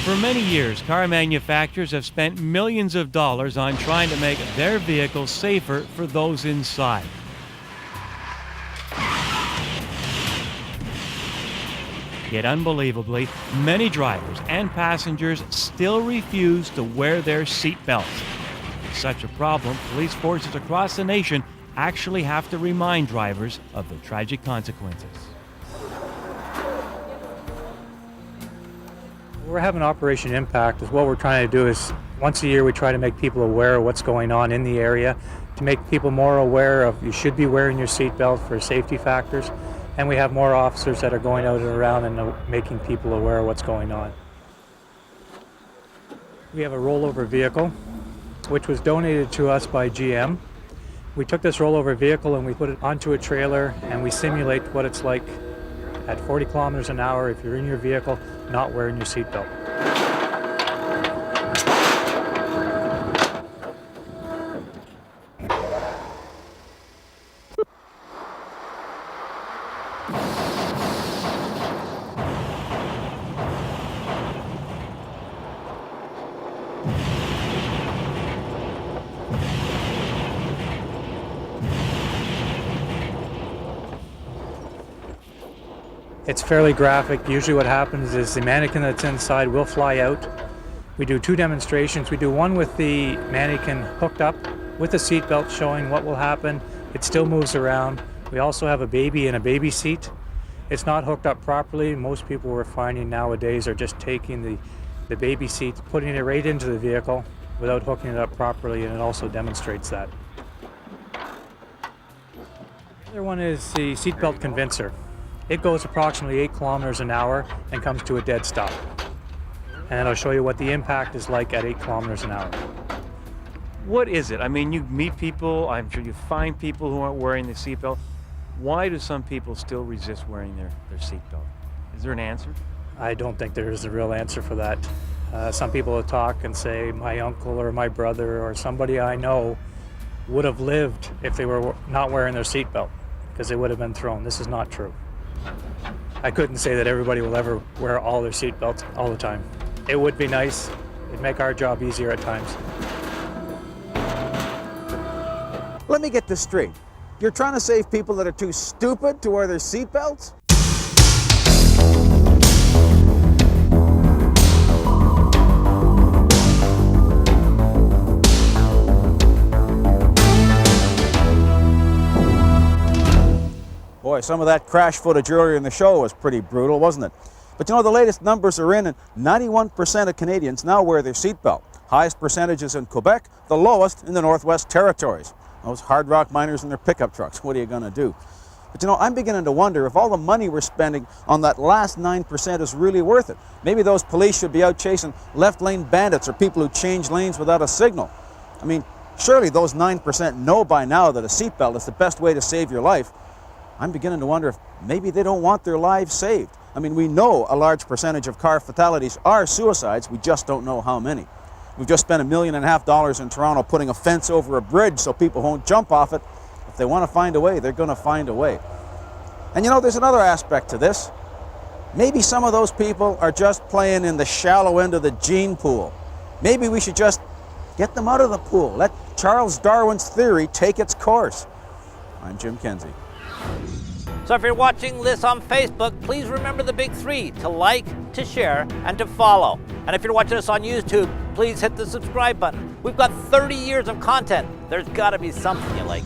For many years, car manufacturers have spent millions of dollars on trying to make their vehicles safer for those inside. Yet unbelievably, many drivers and passengers still refuse to wear their seat belts. With such a problem, police forces across the nation actually have to remind drivers of the tragic consequences. We're having Operation Impact. Is what we're trying to do is once a year we try to make people aware of what's going on in the area, to make people more aware of you should be wearing your seatbelt for safety factors, and we have more officers that are going out and around and making people aware of what's going on. We have a rollover vehicle which was donated to us by GM. We took this rollover vehicle and we put it onto a trailer and we simulate what it's like at 40 kilometers an hour if you're in your vehicle not wearing your seatbelt. It's fairly graphic. Usually what happens is the mannequin that's inside will fly out. We do two demonstrations. We do one with the mannequin hooked up with a seatbelt showing what will happen. It still moves around. We also have a baby in a baby seat. It's not hooked up properly. Most people we're finding nowadays are just taking the baby seat, putting it right into the vehicle without hooking it up properly, and it also demonstrates that. The other one is the seatbelt convincer. It goes approximately 8 kilometers an hour and comes to a dead stop. And I'll show you what the impact is like at 8 kilometers an hour. What is it? I mean, you meet people, I'm sure you find people who aren't wearing the seatbelt. Why do some people still resist wearing their seatbelt? Is there an answer? I don't think there is a real answer for that. Some people will talk and say my uncle or my brother or somebody I know would have lived if they were not wearing their seatbelt because they would have been thrown. This is not true. I couldn't say that everybody will ever wear all their seatbelts all the time. It would be nice. It'd make our job easier at times. Let me get this straight. You're trying to save people that are too stupid to wear their seatbelts? Boy, some of that crash footage earlier in the show was pretty brutal, wasn't it? But you know, the latest numbers are in, and 91% of Canadians now wear their seatbelt. Highest percentages in Quebec, the lowest in the Northwest Territories. Those hard rock miners in their pickup trucks, what are you going to do? But you know, I'm beginning to wonder if all the money we're spending on that last 9% is really worth it. Maybe those police should be out chasing left lane bandits or people who change lanes without a signal. I mean, surely those 9% know by now that a seatbelt is the best way to save your life. I'm beginning to wonder if maybe they don't want their lives saved. I mean, we know a large percentage of car fatalities are suicides, we just don't know how many. We've just spent $1.5 million in Toronto putting a fence over a bridge so people won't jump off it. If they want to find a way, they're going to find a way. And you know, there's another aspect to this. Maybe some of those people are just playing in the shallow end of the gene pool. Maybe we should just get them out of the pool. Let Charles Darwin's theory take its course. I'm Jim Kenzie. So if you're watching this on Facebook, please remember the big three: to like, to share, and to follow. And if you're watching us on YouTube, please hit the subscribe button. We've got 30 years of content. There's got to be something you like.